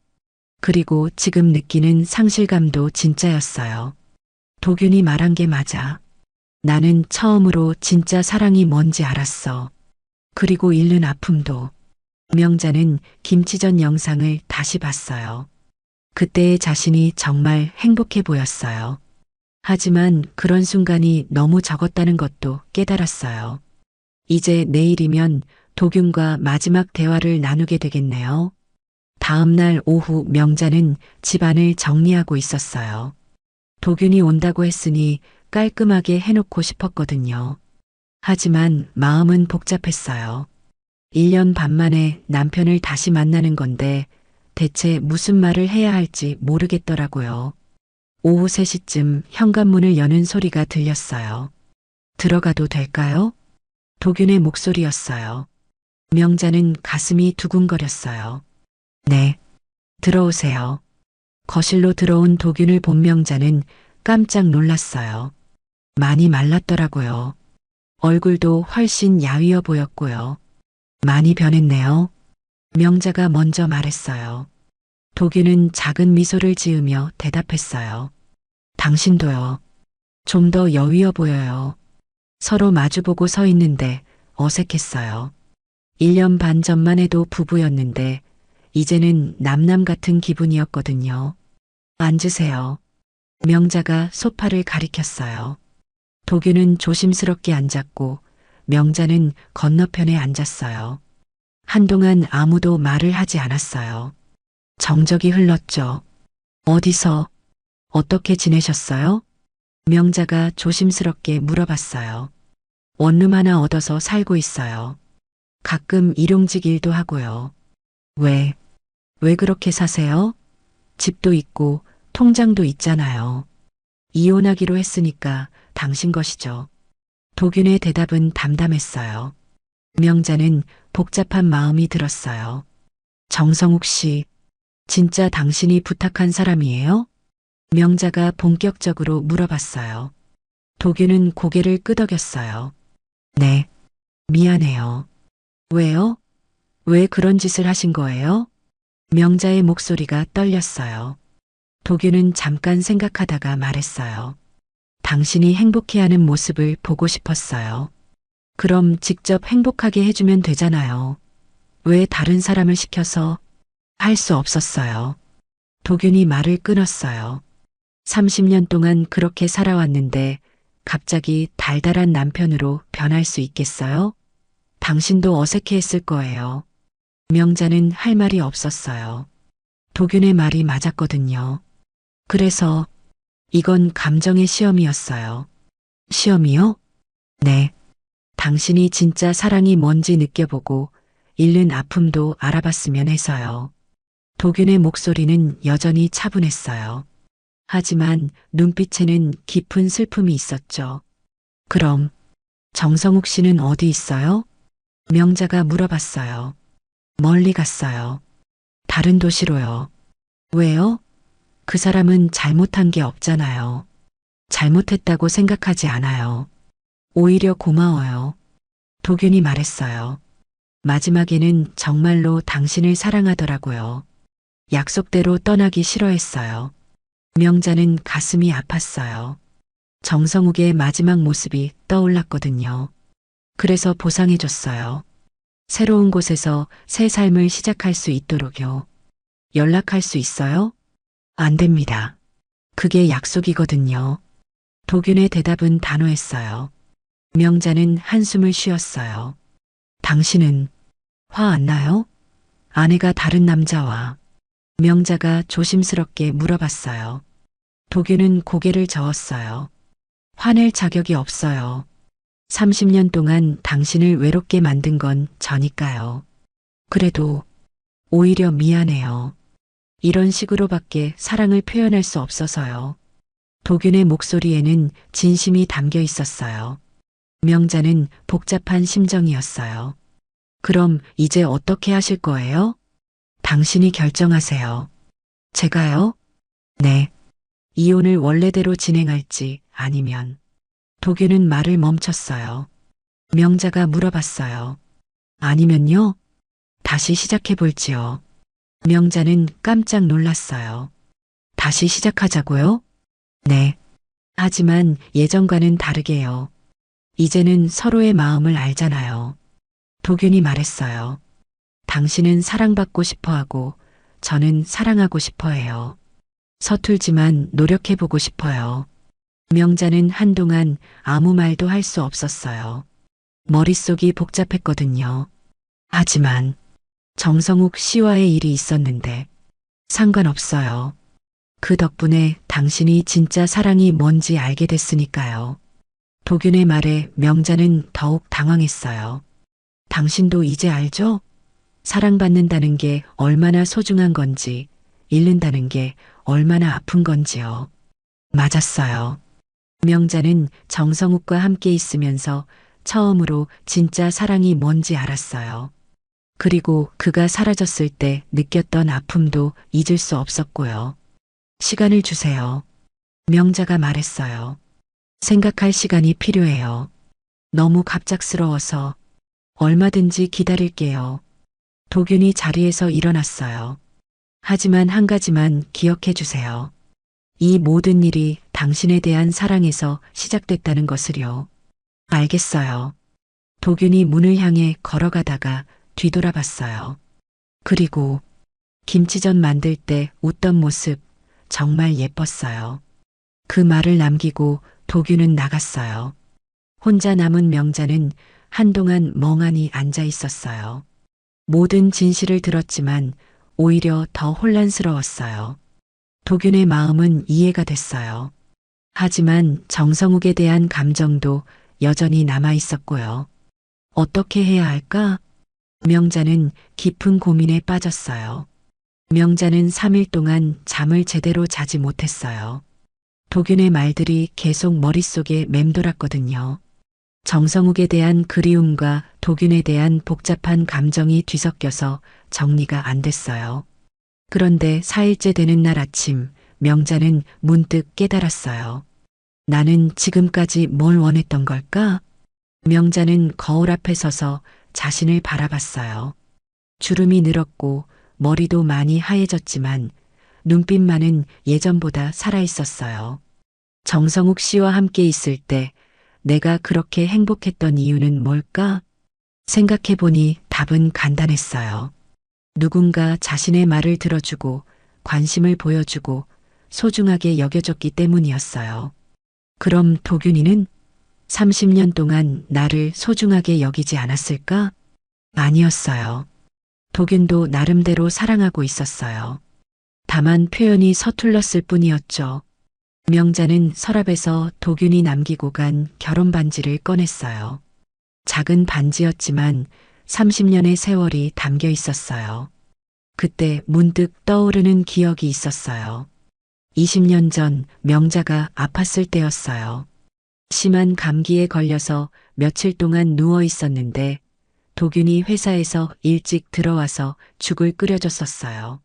그리고 지금 느끼는 상실감도 진짜였어요. 도균이 말한 게 맞아. 나는 처음으로 진짜 사랑이 뭔지 알았어. 그리고 잃는 아픔도. 명자는 김치전 영상을 다시 봤어요. 그때의 자신이 정말 행복해 보였어요. 하지만 그런 순간이 너무 적었다는 것도 깨달았어요. 이제 내일이면 도균과 마지막 대화를 나누게 되겠네요. 다음 날 오후 명자는 집안을 정리하고 있었어요. 도균이 온다고 했으니 깔끔하게 해놓고 싶었거든요. 하지만 마음은 복잡했어요. 1년 반 만에 남편을 다시 만나는 건데 대체 무슨 말을 해야 할지 모르겠더라고요. 오후 3시쯤 현관문을 여는 소리가 들렸어요. 들어가도 될까요? 도균의 목소리였어요. 명자는 가슴이 두근거렸어요. 네, 들어오세요. 거실로 들어온 도균을 본 명자는 깜짝 놀랐어요. 많이 말랐더라고요. 얼굴도 훨씬 야위어 보였고요. 많이 변했네요. 명자가 먼저 말했어요. 도균은 작은 미소를 지으며 대답했어요. 당신도요. 좀 더 여위어 보여요. 서로 마주보고 서 있는데 어색했어요. 1년 반 전만 해도 부부였는데 이제는 남남 같은 기분이었거든요. 앉으세요. 명자가 소파를 가리켰어요. 도규는 조심스럽게 앉았고 명자는 건너편에 앉았어요. 한동안 아무도 말을 하지 않았어요. 정적이 흘렀죠. 어디서, 어떻게 지내셨어요? 명자가 조심스럽게 물어봤어요. 원룸 하나 얻어서 살고 있어요. 가끔 일용직 일도 하고요. 왜 그렇게 사세요? 집도 있고 통장도 있잖아요. 이혼하기로 했으니까 당신 것이죠. 도균의 대답은 담담했어요. 명자는 복잡한 마음이 들었어요. 정성욱 씨, 진짜 당신이 부탁한 사람이에요? 명자가 본격적으로 물어봤어요. 도균은 고개를 끄덕였어요. 네, 미안해요. 왜요? 왜 그런 짓을 하신 거예요? 명자의 목소리가 떨렸어요. 도균은 잠깐 생각하다가 말했어요. 당신이 행복해하는 모습을 보고 싶었어요. 그럼 직접 행복하게 해주면 되잖아요. 왜 다른 사람을 시켜서 할 수 없었어요. 도균이 말을 끊었어요. 30년 동안 그렇게 살아왔는데 갑자기 달달한 남편으로 변할 수 있겠어요? 당신도 어색해했을 거예요. 명자는 할 말이 없었어요. 도균의 말이 맞았거든요. 그래서 이건 감정의 시험이었어요. 시험이요? 네. 당신이 진짜 사랑이 뭔지 느껴보고 잃는 아픔도 알아봤으면 해서요. 도균의 목소리는 여전히 차분했어요. 하지만 눈빛에는 깊은 슬픔이 있었죠. 그럼 정성욱 씨는 어디 있어요? 명자가 물어봤어요. 멀리 갔어요. 다른 도시로요. 왜요? 그 사람은 잘못한 게 없잖아요. 잘못했다고 생각하지 않아요. 오히려 고마워요. 도균이 말했어요. 마지막에는 정말로 당신을 사랑하더라고요. 약속대로 떠나기 싫어했어요. 명자는 가슴이 아팠어요. 정성욱의 마지막 모습이 떠올랐거든요. 그래서 보상해줬어요. 새로운 곳에서 새 삶을 시작할 수 있도록요. 연락할 수 있어요? 안 됩니다. 그게 약속이거든요. 도균의 대답은 단호했어요. 명자는 한숨을 쉬었어요. 당신은 화 안 나요? 아내가 다른 남자와 명자가 조심스럽게 물어봤어요. 도균은 고개를 저었어요. 화낼 자격이 없어요. 30년 동안 당신을 외롭게 만든 건 저니까요. 그래도 오히려 미안해요. 이런 식으로밖에 사랑을 표현할 수 없어서요. 도균의 목소리에는 진심이 담겨 있었어요. 명자는 복잡한 심정이었어요. 그럼 이제 어떻게 하실 거예요? 당신이 결정하세요. 제가요? 네. 이혼을 원래대로 진행할지 아니면 도균은 말을 멈췄어요. 명자가 물어봤어요. 아니면요? 다시 시작해 볼지요. 명자는 깜짝 놀랐어요. 다시 시작하자고요? 네. 하지만 예전과는 다르게요. 이제는 서로의 마음을 알잖아요. 도균이 말했어요. 당신은 사랑받고 싶어 하고 저는 사랑하고 싶어 해요. 서툴지만 노력해보고 싶어요. 명자는 한동안 아무 말도 할 수 없었어요. 머릿속이 복잡했거든요. 하지만 정성욱 씨와의 일이 있었는데 상관없어요. 그 덕분에 당신이 진짜 사랑이 뭔지 알게 됐으니까요. 도균의 말에 명자는 더욱 당황했어요. 당신도 이제 알죠? 사랑받는다는 게 얼마나 소중한 건지, 잃는다는 게 얼마나 아픈 건지요. 맞았어요. 명자는 정성욱과 함께 있으면서 처음으로 진짜 사랑이 뭔지 알았어요. 그리고 그가 사라졌을 때 느꼈던 아픔도 잊을 수 없었고요. 시간을 주세요. 명자가 말했어요. 생각할 시간이 필요해요. 너무 갑작스러워서 얼마든지 기다릴게요. 도균이 자리에서 일어났어요. 하지만 한 가지만 기억해 주세요. 이 모든 일이 당신에 대한 사랑에서 시작됐다는 것을요. 알겠어요. 도균이 문을 향해 걸어가다가 뒤돌아봤어요. 그리고 김치전 만들 때 웃던 모습 정말 예뻤어요. 그 말을 남기고 도균은 나갔어요. 혼자 남은 명자는 한동안 멍하니 앉아 있었어요. 모든 진실을 들었지만 오히려 더 혼란스러웠어요. 도균의 마음은 이해가 됐어요. 하지만 정성욱에 대한 감정도 여전히 남아 있었고요. 어떻게 해야 할까? 명자는 깊은 고민에 빠졌어요. 명자는 3일 동안 잠을 제대로 자지 못했어요. 도균의 말들이 계속 머릿속에 맴돌았거든요. 정성욱에 대한 그리움과 도균에 대한 복잡한 감정이 뒤섞여서 정리가 안 됐어요. 그런데 4일째 되는 날 아침, 명자는 문득 깨달았어요. 나는 지금까지 뭘 원했던 걸까? 명자는 거울 앞에 서서 자신을 바라봤어요. 주름이 늘었고 머리도 많이 하얘졌지만 눈빛만은 예전보다 살아있었어요. 정성욱 씨와 함께 있을 때 내가 그렇게 행복했던 이유는 뭘까? 생각해보니 답은 간단했어요. 누군가 자신의 말을 들어주고 관심을 보여주고 소중하게 여겨줬기 때문이었어요. 그럼 도균이는 30년 동안 나를 소중하게 여기지 않았을까? 아니었어요. 도균도 나름대로 사랑하고 있었어요. 다만 표현이 서툴렀을 뿐이었죠. 명자는 서랍에서 도균이 남기고 간 결혼 반지를 꺼냈어요. 작은 반지였지만 30년의 세월이 담겨 있었어요. 그때 문득 떠오르는 기억이 있었어요. 20년 전 명자가 아팠을 때였어요. 심한 감기에 걸려서 며칠 동안 누워 있었는데 도균이 회사에서 일찍 들어와서 죽을 끓여줬었어요.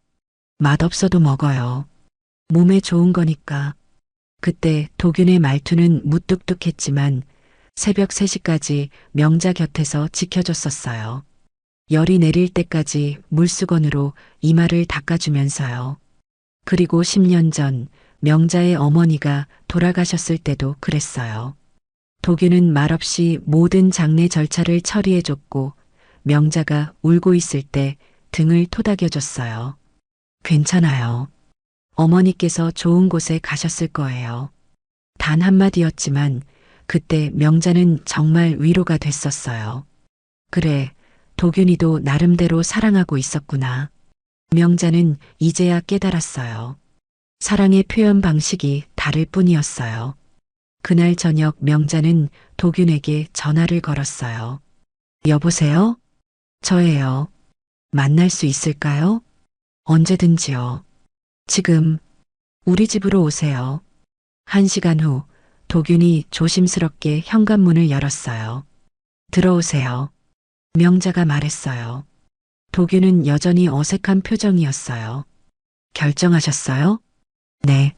맛없어도 먹어요. 몸에 좋은 거니까. 그때 도균의 말투는 무뚝뚝했지만 새벽 3시까지 명자 곁에서 지켜줬었어요. 열이 내릴 때까지 물수건으로 이마를 닦아주면서요. 그리고 10년 전 명자의 어머니가 돌아가셨을 때도 그랬어요. 도균은 말없이 모든 장례 절차를 처리해줬고 명자가 울고 있을 때 등을 토닥여줬어요. 괜찮아요. 어머니께서 좋은 곳에 가셨을 거예요. 단 한마디였지만 그때 명자는 정말 위로가 됐었어요. 그래, 도균이도 나름대로 사랑하고 있었구나. 명자는 이제야 깨달았어요. 사랑의 표현 방식이 다를 뿐이었어요. 그날 저녁 명자는 도균에게 전화를 걸었어요. 여보세요? 저예요. 만날 수 있을까요? 언제든지요. 지금 우리 집으로 오세요. 1시간 후 도균이 조심스럽게 현관문을 열었어요. 들어오세요. 명자가 말했어요. 도균은 여전히 어색한 표정이었어요. 결정하셨어요? 네.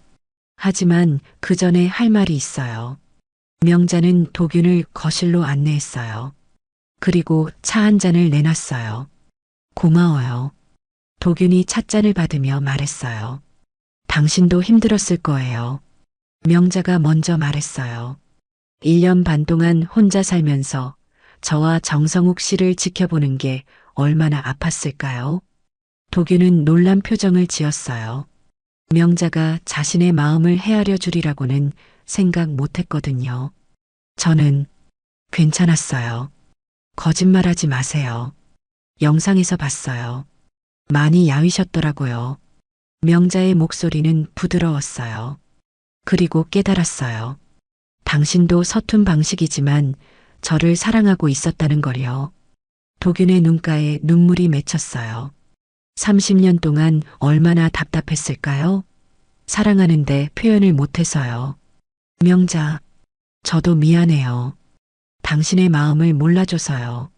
하지만 그 전에 할 말이 있어요. 명자는 도균을 거실로 안내했어요. 그리고 차 한 잔을 내놨어요. 고마워요. 도균이 찻잔을 받으며 말했어요. 당신도 힘들었을 거예요. 명자가 먼저 말했어요. 1년 반 동안 혼자 살면서 저와 정성욱 씨를 지켜보는 게 얼마나 아팠을까요? 도균은 놀란 표정을 지었어요. 명자가 자신의 마음을 헤아려 주리라고는 생각 못했거든요. 저는 괜찮았어요. 거짓말하지 마세요. 영상에서 봤어요. 많이 야위셨더라고요. 명자의 목소리는 부드러웠어요. 그리고 깨달았어요. 당신도 서툰 방식이지만 저를 사랑하고 있었다는 걸요. 도균의 눈가에 눈물이 맺혔어요. 30년 동안 얼마나 답답했을까요? 사랑하는데 표현을 못해서요. 명자, 저도 미안해요. 당신의 마음을 몰라줘서요.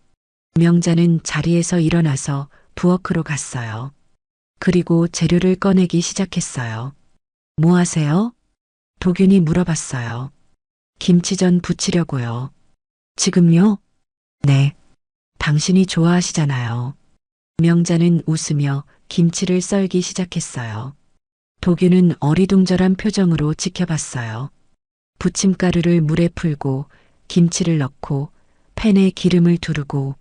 명자는 자리에서 일어나서 부엌으로 갔어요. 그리고 재료를 꺼내기 시작했어요. 뭐 하세요? 도균이 물어봤어요. 김치전 부치려고요. 지금요? 네. 당신이 좋아하시잖아요. 명자는 웃으며 김치를 썰기 시작했어요. 도균은 어리둥절한 표정으로 지켜봤어요. 부침가루를 물에 풀고 김치를 넣고 팬에 기름을 두르고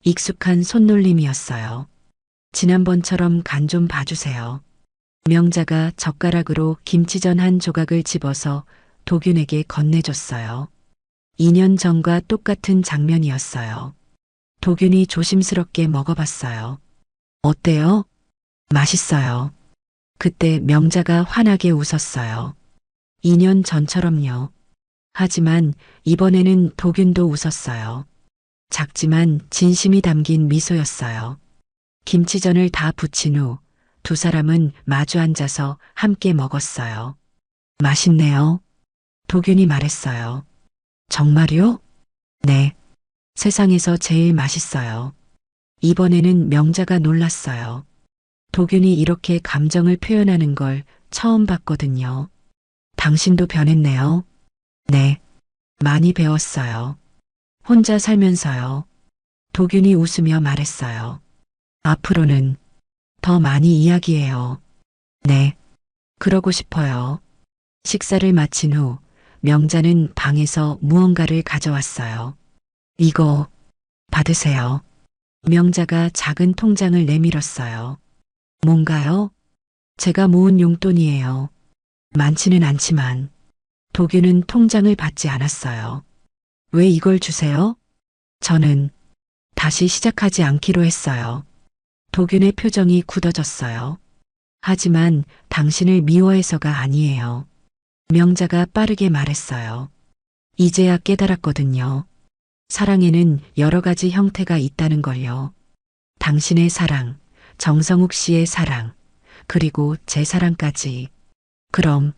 익숙한 손놀림이었어요. 지난번처럼 간 좀 봐주세요. 명자가 젓가락으로 김치전 한 조각을 집어서 도균에게 건네줬어요. 2년 전과 똑같은 장면이었어요. 도균이 조심스럽게 먹어봤어요. 어때요? 맛있어요. 그때 명자가 환하게 웃었어요. 2년 전처럼요. 하지만 이번에는 도균도 웃었어요. 작지만 진심이 담긴 미소였어요. 김치전을 다 부친 후 두 사람은 마주 앉아서 함께 먹었어요. 맛있네요. 도균이 말했어요. 정말요? 네. 세상에서 제일 맛있어요. 이번에는 명자가 놀랐어요. 도균이 이렇게 감정을 표현하는 걸 처음 봤거든요. 당신도 변했네요. 네. 많이 배웠어요. 혼자 살면서요. 도균이 웃으며 말했어요. 앞으로는 더 많이 이야기해요. 네. 그러고 싶어요. 식사를 마친 후 명자는 방에서 무언가를 가져왔어요. 이거 받으세요. 명자가 작은 통장을 내밀었어요. 뭔가요? 제가 모은 용돈이에요. 많지는 않지만 도균은 통장을 받지 않았어요. 왜 이걸 주세요? 저는 다시 시작하지 않기로 했어요. 도균의 표정이 굳어졌어요. 하지만 당신을 미워해서가 아니에요. 명자가 빠르게 말했어요. 이제야 깨달았거든요. 사랑에는 여러 가지 형태가 있다는 걸요. 당신의 사랑, 정성욱 씨의 사랑, 그리고 제 사랑까지. 그럼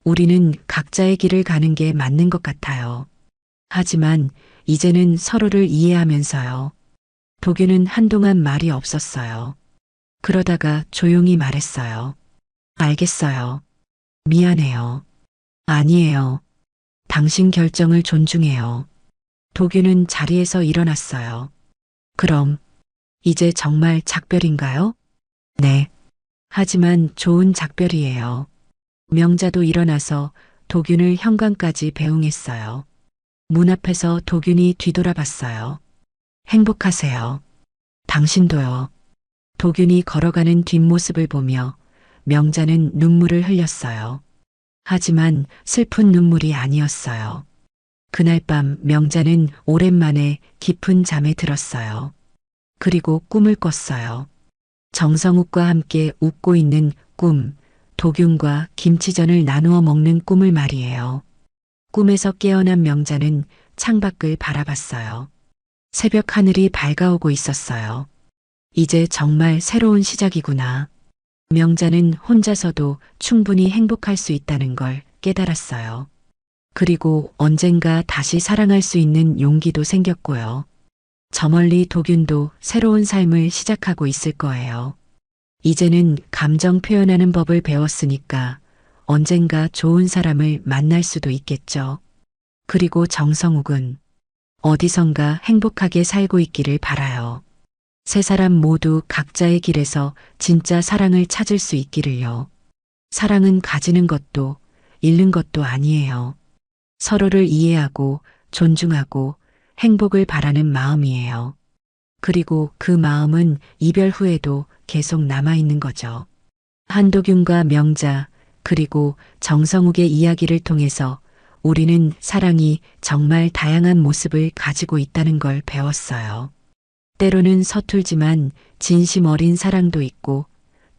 우리는 각자의 길을 가는 게 맞는 것 같아요. 하지만 이제는 서로를 이해하면서요. 도균은 한동안 말이 없었어요. 그러다가 조용히 말했어요. 알겠어요. 미안해요. 아니에요. 당신 결정을 존중해요. 도균은 자리에서 일어났어요. 그럼 이제 정말 작별인가요? 네. 하지만 좋은 작별이에요. 명자도 일어나서 도균을 현관까지 배웅했어요. 문 앞에서 도균이 뒤돌아봤어요. 행복하세요. 당신도요. 도균이 걸어가는 뒷모습을 보며 명자는 눈물을 흘렸어요. 하지만 슬픈 눈물이 아니었어요. 그날 밤 명자는 오랜만에 깊은 잠에 들었어요. 그리고 꿈을 꿨어요. 정성욱과 함께 웃고 있는 꿈, 도균과 김치전을 나누어 먹는 꿈을 말이에요. 꿈에서 깨어난 명자는 창밖을 바라봤어요. 새벽 하늘이 밝아오고 있었어요. 이제 정말 새로운 시작이구나. 명자는 혼자서도 충분히 행복할 수 있다는 걸 깨달았어요. 그리고 언젠가 다시 사랑할 수 있는 용기도 생겼고요. 저 멀리 도균도 새로운 삶을 시작하고 있을 거예요. 이제는 감정 표현하는 법을 배웠으니까 언젠가 좋은 사람을 만날 수도 있겠죠. 그리고 정성욱은 어디선가 행복하게 살고 있기를 바라요. 세 사람 모두 각자의 길에서 진짜 사랑을 찾을 수 있기를요. 사랑은 가지는 것도 잃는 것도 아니에요. 서로를 이해하고 존중하고 행복을 바라는 마음이에요. 그리고 그 마음은 이별 후에도 계속 남아있는 거죠. 한도균과 명자 그리고 정성욱의 이야기를 통해서 우리는 사랑이 정말 다양한 모습을 가지고 있다는 걸 배웠어요. 때로는 서툴지만 진심 어린 사랑도 있고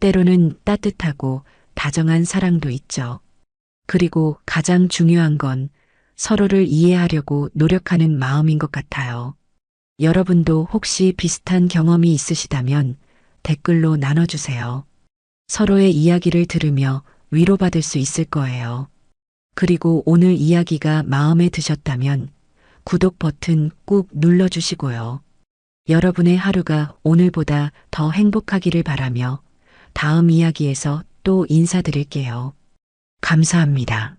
때로는 따뜻하고 다정한 사랑도 있죠. 그리고 가장 중요한 건 서로를 이해하려고 노력하는 마음인 것 같아요. 여러분도 혹시 비슷한 경험이 있으시다면 댓글로 나눠주세요. 서로의 이야기를 들으며 위로받을 수 있을 거예요. 그리고 오늘 이야기가 마음에 드셨다면 구독 버튼 꾹 눌러주시고요. 여러분의 하루가 오늘보다 더 행복하기를 바라며 다음 이야기에서 또 인사드릴게요. 감사합니다.